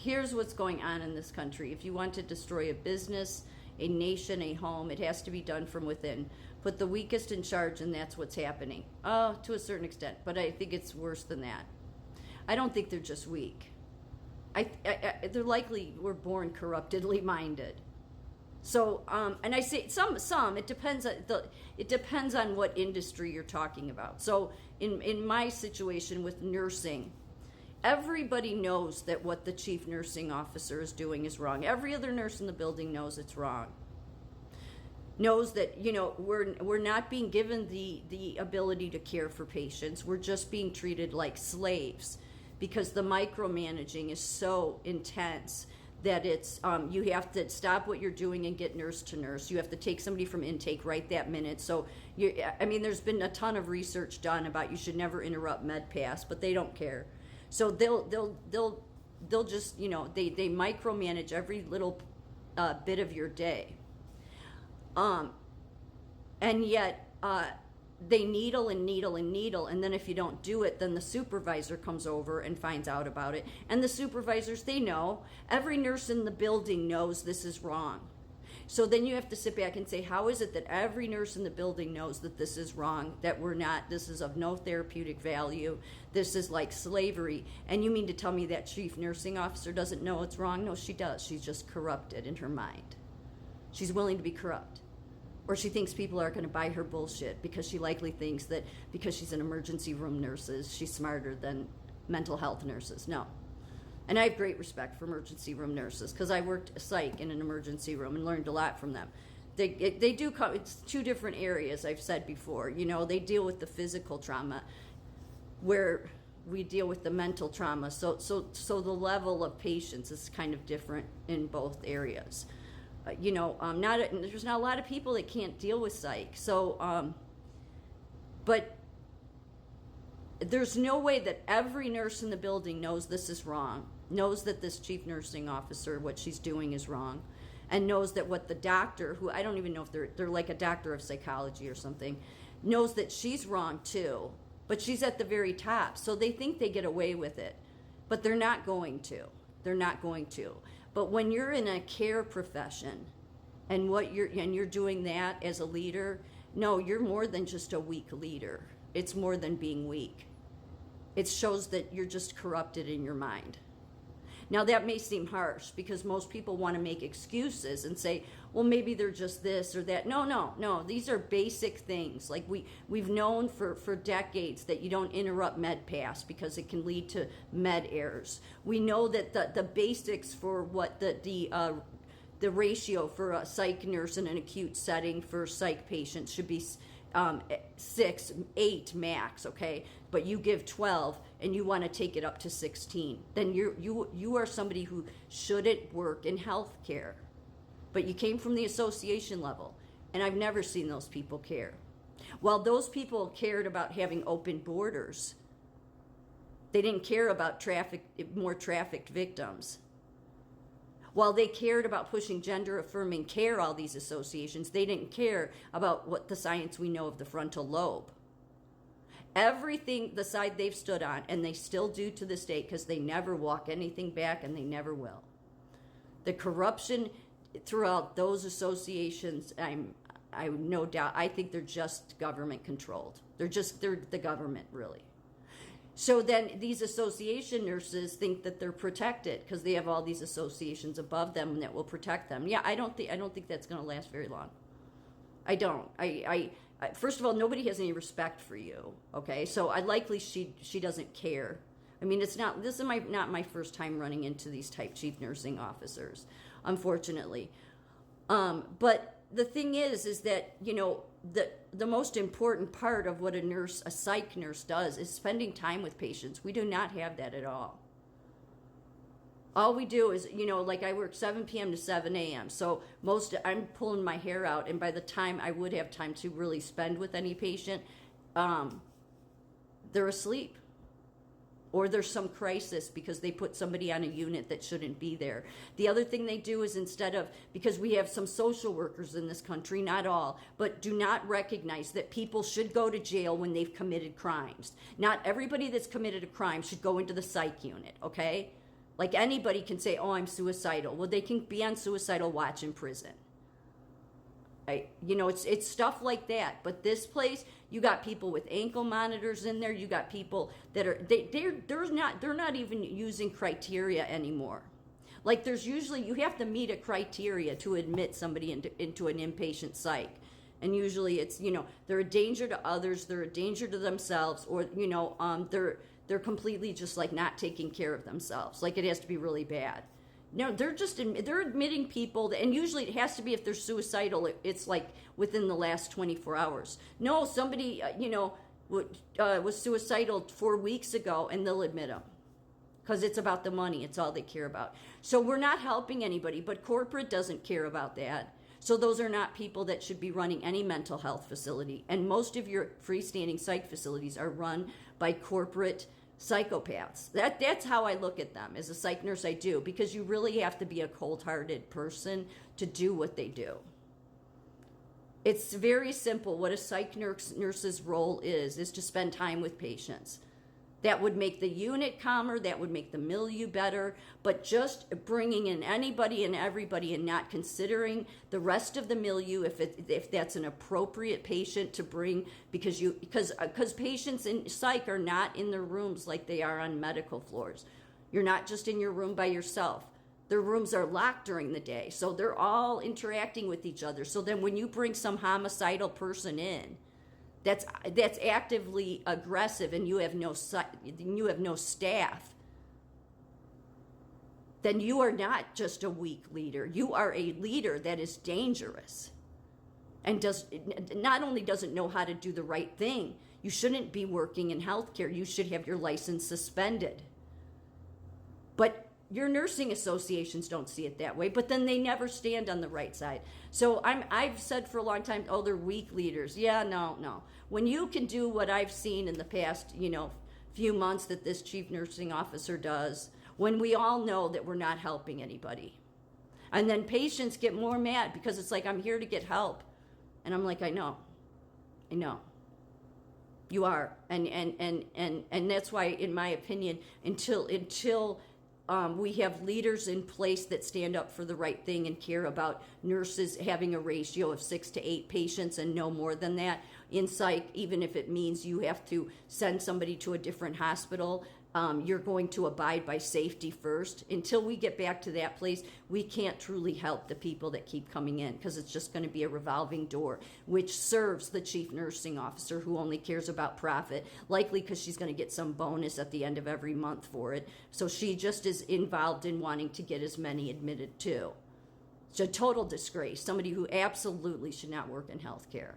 here's what's going on in this country. If you want to destroy a business, a nation, a home, it has to be done from within. Put the weakest in charge, and that's what's happening. To a certain extent, but I think it's worse than that. I don't think they're just weak. They're likely were born corruptedly minded. So, and I say some. It depends. It depends on what industry you're talking about. So, in my situation with nursing, everybody knows that what the chief nursing officer is doing is wrong. Every other nurse in the building knows it's wrong. Knows that, we're not being given the ability to care for patients. We're just being treated like slaves because the micromanaging is so intense that it's you have to stop what you're doing and get nurse to nurse. You have to take somebody from intake right that minute. So there's been a ton of research done about you should never interrupt med pass, but they don't care. So they'll just they micromanage every little bit of your day, and yet they needle and needle and needle, and then if you don't do it, then the supervisor comes over and finds out about it. And the supervisors, they know. Every nurse in the building knows this is wrong. So then you have to sit back and say, how is it that every nurse in the building knows that this is wrong, that this is of no therapeutic value, this is like slavery, and you mean to tell me that chief nursing officer doesn't know it's wrong? No, she does. She's just corrupted in her mind. She's willing to be corrupt. Or she thinks people are going to buy her bullshit because she likely thinks that because she's an emergency room nurse, she's smarter than mental health nurses. No. And I have great respect for emergency room nurses because I worked psych in an emergency room and learned a lot from them. They do come, it's two different areas, I've said before. They deal with the physical trauma where we deal with the mental trauma. So the level of patience is kind of different in both areas. There's not a lot of people that can't deal with psych. So, but there's no way that every nurse in the building knows this is wrong, knows that this chief nursing officer, what she's doing is wrong, and knows that what the doctor, who I don't even know if they're like a doctor of psychology or something, knows that she's wrong too, but she's at the very top. So they think they get away with it, but they're not going to. They're not going to. But when you're in a care profession and you're doing that as a leader, no, you're more than just a weak leader. It's more than being weak. It shows that you're just corrupted in your mind. Now that may seem harsh because most people want to make excuses and say, well, maybe they're just this or that. No. These are basic things. Like we've known for decades that you don't interrupt med pass because it can lead to med errors. We know that the basics for what the ratio for a psych nurse in an acute setting for psych patients should be 6, 8 max, okay? But you give 12 and you want to take it up to 16. Then you are somebody who shouldn't work in healthcare. But you came from the association level, and I've never seen those people care. While those people cared about having open borders, they didn't care about more trafficked victims. While they cared about pushing gender-affirming care, all these associations, they didn't care about what the science we know of the frontal lobe. Everything, the side they've stood on, and they still do to this day because they never walk anything back and they never will. The corruption throughout those associations, I no doubt, I think they're just government controlled. They're the government, really. So then these association nurses think that they're protected because they have all these associations above them that will protect them. Yeah, I don't think that's going to last very long. I don't. I first of all, nobody has any respect for you. Okay, so likely she doesn't care. I mean, this is not my first time running into these type chief nursing officers, unfortunately. But the thing is that the most important part of what a psych nurse does is spending time with patients. We do not have that at all. All we do is, like I work 7 p.m. to 7 a.m. So I'm pulling my hair out, and by the time I would have time to really spend with any patient, they're asleep. Or there's some crisis because they put somebody on a unit that shouldn't be there. The other thing they do is because we have some social workers in this country, not all, but do not recognize that people should go to jail when they've committed crimes. Not everybody that's committed a crime should go into the psych unit, okay? Like anybody can say, oh, I'm suicidal. Well, they can be on suicidal watch in prison. It's stuff like that. But this place, you got people with ankle monitors in there. You got people that are they're not even using criteria anymore. Like there's usually, you have to meet a criteria to admit somebody into an inpatient psych. And usually it's, they're a danger to others, they're a danger to themselves, or, they're completely just like not taking care of themselves. Like it has to be really bad. No, they're admitting people, and usually it has to be if they're suicidal, it's like within the last 24 hours. No, somebody, was suicidal 4 weeks ago, and they'll admit them. Because it's about the money, it's all they care about. So we're not helping anybody, but corporate doesn't care about that. So those are not people that should be running any mental health facility. And most of your freestanding psych facilities are run by corporate psychopaths. That's how I look at them. As a psych nurse, I do, because you really have to be a cold-hearted person to do what they do. It's very simple. What a psych nurse's role is to spend time with patients. That would make the unit calmer, that would make the milieu better, but just bringing in anybody and everybody and not considering the rest of the milieu, if that's an appropriate patient to bring, because patients in psych are not in their rooms like they are on medical floors. You're not just in your room by yourself. Their rooms are locked during the day, so they're all interacting with each other. So then when you bring some homicidal person in, that's actively aggressive, and you have no staff, then you are not just a weak leader. You are a leader that is dangerous, and not only doesn't know how to do the right thing. You shouldn't be working in healthcare. You should have your license suspended. But your nursing associations don't see it that way, but then they never stand on the right side. So I've said for a long time, oh, they're weak leaders. Yeah, no. When you can do what I've seen in the past, few months that this chief nursing officer does, when we all know that we're not helping anybody. And then patients get more mad because it's like, I'm here to get help. And I'm like, I know. You are. And that's why, in my opinion, until we have leaders in place that stand up for the right thing and care about nurses having a ratio of 6 to 8 patients and no more than that in psych, even if it means you have to send somebody to a different hospital. You're going to abide by safety first. Until we get back to that place, we can't truly help the people that keep coming in, because it's just going to be a revolving door, which serves the chief nursing officer, who only cares about profit, likely because she's going to get some bonus at the end of every month for it. So she just is involved in wanting to get as many admitted too. It's a total disgrace. Somebody who absolutely should not work in healthcare.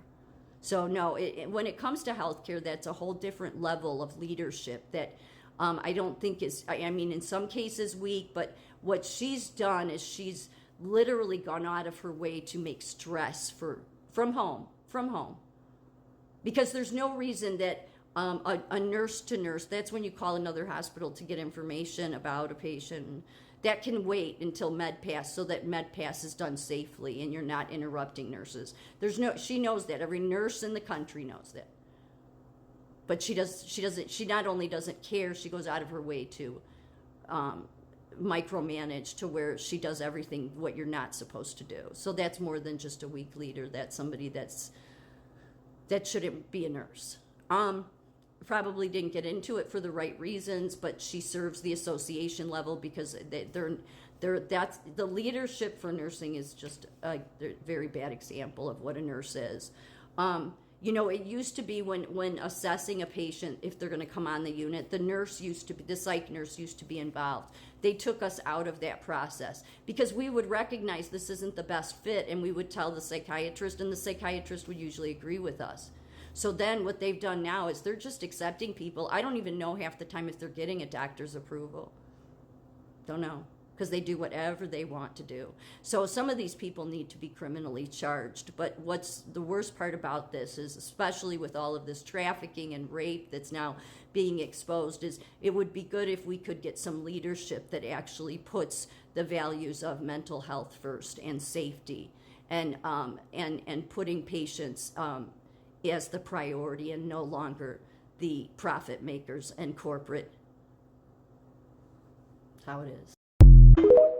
So no, when it comes to healthcare, that's a whole different level of leadership that I don't think is, in some cases weak, but what she's done is she's literally gone out of her way to make stress from home. Because there's no reason that a nurse to nurse, that's when you call another hospital to get information about a patient, that can wait until MedPass, so that MedPass is done safely and you're not interrupting nurses. She knows that. Every nurse in the country knows that. But she not only doesn't care, she goes out of her way to micromanage to where she does everything what you're not supposed to do. So that's more than just a weak leader. That's somebody that shouldn't be a nurse. Probably didn't get into it for the right reasons, but she serves the association level because that's the leadership for nursing is just a very bad example of what a nurse is. It used to be when assessing a patient, if they're going to come on the unit, the psych nurse used to be involved. They took us out of that process because we would recognize this isn't the best fit, and we would tell the psychiatrist, and the psychiatrist would usually agree with us. So then what they've done now is they're just accepting people. I don't even know half the time if they're getting a doctor's approval. Don't know. Because they do whatever they want to do. So some of these people need to be criminally charged. But what's the worst part about this is, especially with all of this trafficking and rape that's now being exposed, is it would be good if we could get some leadership that actually puts the values of mental health first and safety, and putting patients as the priority and no longer the profit makers and corporate how it is.